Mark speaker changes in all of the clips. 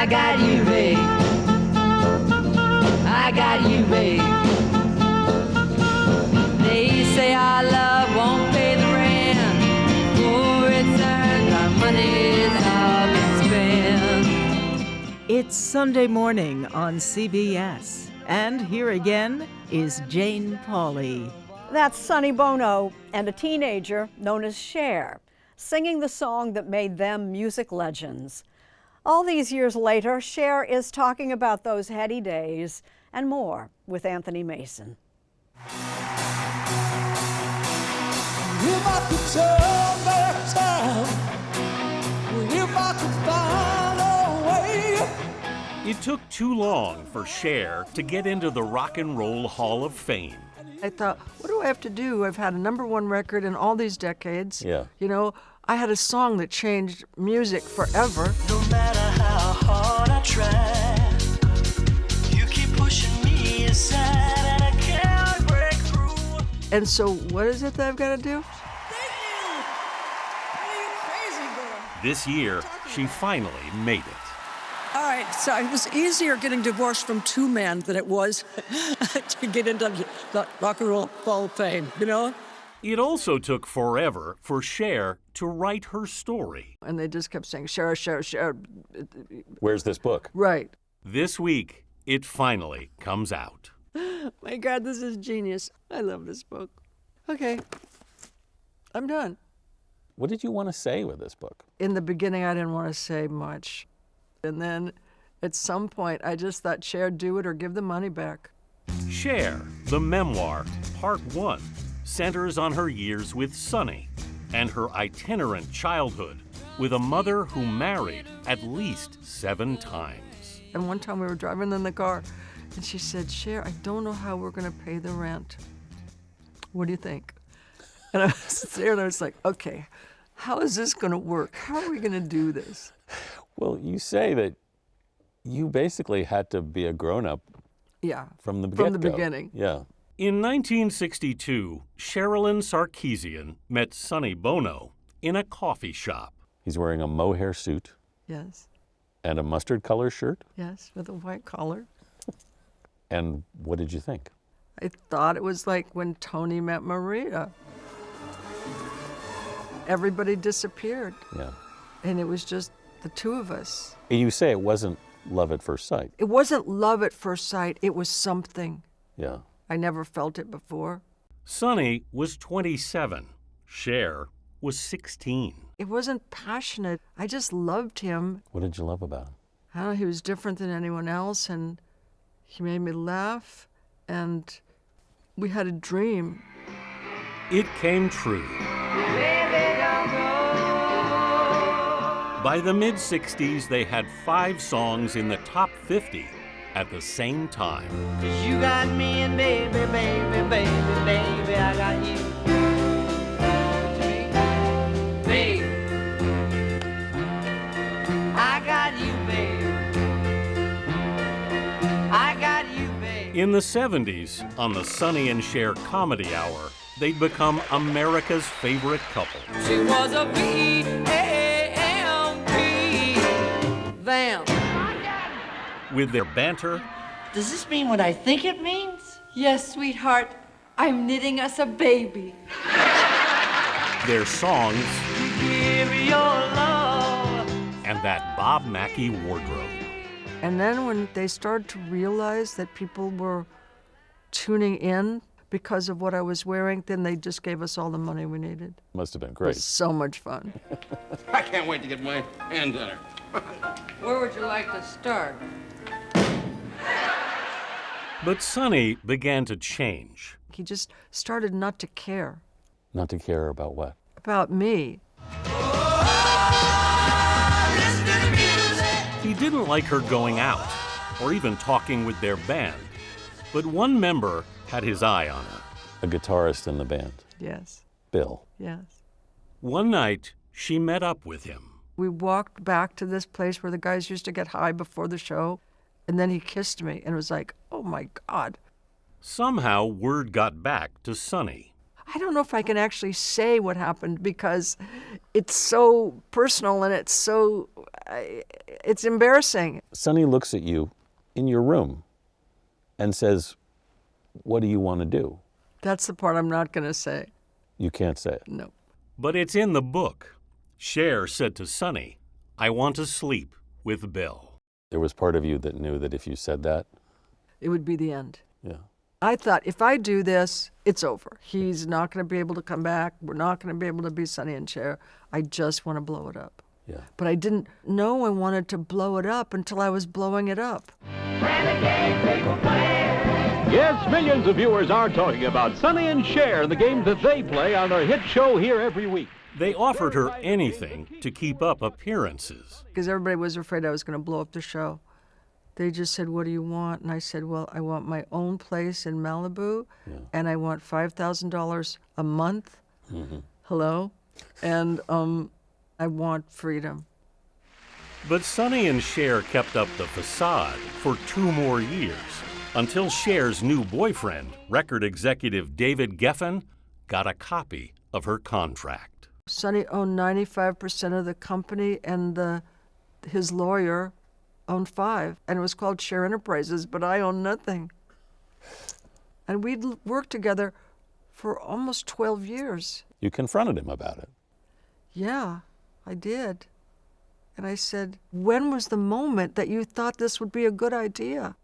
Speaker 1: I got you, babe. I got you, babe. They say our love won't pay the rent. For it's earned, our money's all been spent.
Speaker 2: It's Sunday morning on CBS. And here again is Jane Pauley.
Speaker 3: That's Sonny Bono and a teenager known as Cher, singing the song that made them music legends. All these years later, Cher is talking about those heady days and more with Anthony Mason.
Speaker 4: If I could turn back time, if I could find a way.
Speaker 5: It took too long for Cher to get into the Rock and Roll Hall of Fame.
Speaker 6: I thought, what do I have to do? I've had a #1 record in all these decades.
Speaker 7: Yeah.
Speaker 6: You know, I had a song that changed music forever.
Speaker 4: No matter how hard I try, you keep pushing me aside and I can't break through.
Speaker 6: And so what is it that I've got to do?
Speaker 4: Thank you! Are you crazy, girl?
Speaker 5: This year, she finally made it.
Speaker 8: All right, so it was easier getting divorced from two men than it was to get into the Rock and Roll Hall of Fame, you know?
Speaker 5: It also took forever for Cher to write her story.
Speaker 6: And they just kept saying, Cher, Cher, Cher.
Speaker 7: Where's this book?
Speaker 6: Right.
Speaker 5: This week, it finally comes out.
Speaker 6: My God, this is genius. I love this book. Okay, I'm done.
Speaker 7: What did you want to say with this book?
Speaker 6: In the beginning, I didn't want to say much. And then at some point, I just thought, Cher, do it or give the money back.
Speaker 5: Cher, the memoir, Part 1, centers on her years with Sonny and her itinerant childhood with a mother who married at least 7 times.
Speaker 6: And one time we were driving in the car, and she said, Cher, I don't know how we're going to pay the rent. What do you think? And I was there, and I was like, okay, how is this going to work? How are we going to do this?
Speaker 7: Well, you say that you basically had to be a grown-up
Speaker 6: Yeah.
Speaker 7: from the get-go.
Speaker 6: From the beginning.
Speaker 7: Yeah.
Speaker 5: In 1962, Sherilyn Sarkeesian met Sonny Bono in a coffee shop.
Speaker 7: He's wearing a mohair suit
Speaker 6: Yes.
Speaker 7: and a mustard color shirt.
Speaker 6: Yes, with a white collar.
Speaker 7: And what did you think?
Speaker 6: I thought it was like when Tony met Maria. Everybody disappeared,
Speaker 7: Yeah.
Speaker 6: and it was just the two of us.
Speaker 7: And you say it wasn't love at first sight.
Speaker 6: It wasn't love at first sight. It was something.
Speaker 7: Yeah.
Speaker 6: I never felt it before.
Speaker 5: Sonny was 27. Cher was 16.
Speaker 6: It wasn't passionate. I just loved him.
Speaker 7: What did you love about him?
Speaker 6: I don't know, he was different than anyone else, and he made me laugh, and we had a dream.
Speaker 5: It came true. By the mid-60s, they had 5 songs in the top 50 at the same time.
Speaker 1: You got me and baby, baby, baby, baby, I got you. Babe, I got you, babe. I got you, babe.
Speaker 5: In the 70s, on the Sonny and Cher Comedy Hour, they'd become America's favorite couple.
Speaker 1: She was a V-A-M-P. Vamp.
Speaker 5: With their banter,
Speaker 1: Does this mean what I think it means? Yes, sweetheart. I'm knitting us a baby.
Speaker 5: their songs,
Speaker 1: Give your love.
Speaker 5: and that Bob Mackie wardrobe.
Speaker 6: And then when they started to realize that people were tuning in because of what I was wearing, then they just gave us all the money we needed.
Speaker 7: Must have been
Speaker 6: It
Speaker 7: great.
Speaker 6: was so much fun.
Speaker 9: I can't wait to get my hands on her.
Speaker 1: Where would you like to start?
Speaker 5: But Sonny began to change.
Speaker 6: He just started not to care
Speaker 7: Not to care about what?
Speaker 6: about me.
Speaker 5: He didn't like her going out or even talking with their band. But one member had his eye on her.
Speaker 7: A guitarist in the band,
Speaker 6: Yes,
Speaker 7: Bill.
Speaker 6: yes.
Speaker 5: One night, she met up with him.
Speaker 6: We walked back to this place where the guys used to get high before the show, and then he kissed me, and it was like, oh my God.
Speaker 5: Somehow, word got back to Sonny.
Speaker 6: I don't know if I can actually say what happened because it's so personal and it's so, it's embarrassing.
Speaker 7: Sonny looks at you in your room and says, what do you want to do?
Speaker 6: That's the part I'm not going to say.
Speaker 7: You can't say it.
Speaker 6: No.
Speaker 5: But it's in the book. Cher said to Sonny, I want to sleep with Bill.
Speaker 7: There was part of you that knew that if you said that,
Speaker 6: It would be the end.
Speaker 7: yeah.
Speaker 6: I thought, if I do this, it's over. He's not going to be able to come back. We're not going to be able to be Sonny and Cher. I just want to blow it up.
Speaker 7: Yeah.
Speaker 6: But I didn't know I wanted to blow it up until I was blowing it up.
Speaker 10: Yes, millions of viewers are talking about Sonny and Cher and the games that they play on their hit show here every week.
Speaker 5: They offered her anything to keep up appearances.
Speaker 6: Because everybody was afraid I was going to blow up the show. They just said, what do you want? And I said, well, I want my own place in Malibu, and I want $5,000 a month. Hello? And I want freedom.
Speaker 5: But Sonny and Cher kept up the facade for 2 more years, until Cher's new boyfriend, record executive David Geffen, got a copy of her contract.
Speaker 6: Sonny owned 95% of the company, and his lawyer owned 5%. And it was called Cher Enterprises, but I owned nothing. And we'd worked together for almost 12 years.
Speaker 7: You confronted him about it.
Speaker 6: Yeah, I did. And I said, when was the moment that you thought this would be a good idea?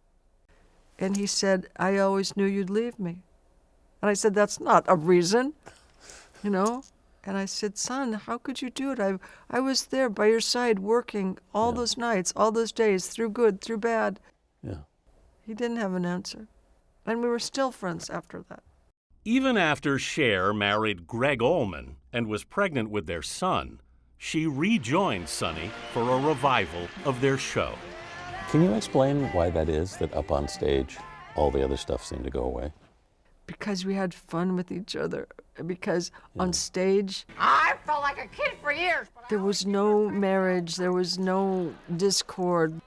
Speaker 6: And he said, I always knew you'd leave me. And I said, that's not a reason, you know? And I said, son, how could you do it? I was there by your side working all those nights, all those days, through good, through bad.
Speaker 7: Yeah.
Speaker 6: He didn't have an answer. And we were still friends after that.
Speaker 5: Even after Cher married Greg Allman and was pregnant with their son, she rejoined Sonny for a revival of their show.
Speaker 7: Can you explain why that is, that up on stage, all the other stuff seemed to go away?
Speaker 6: Because we had fun with each other. Because on stage,
Speaker 11: I felt like a kid for years.
Speaker 6: there was no marriage, there was no discord,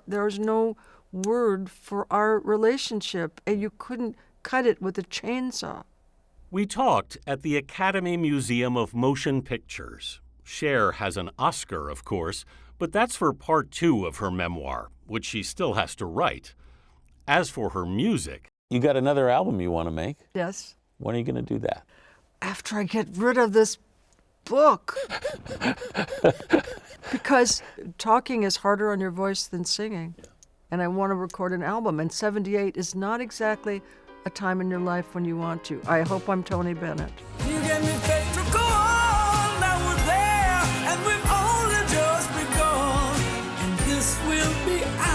Speaker 6: there was no word for our relationship, and you couldn't cut it with a chainsaw.
Speaker 5: We talked at the Academy Museum of Motion Pictures. Cher has an Oscar, of course, but that's for part 2 of her memoir, which she still has to write. As for her music...
Speaker 7: You got another album you want to make?
Speaker 6: Yes.
Speaker 7: When are you going to do that?
Speaker 6: After I get rid of this book. Because talking is harder on your voice than singing. And I want to record an album. And 78 is not exactly a time in your life when you want to. I hope I'm Tony Bennett.
Speaker 4: You gave me faith to go on, now we're there, and we've only just begun, and this will be our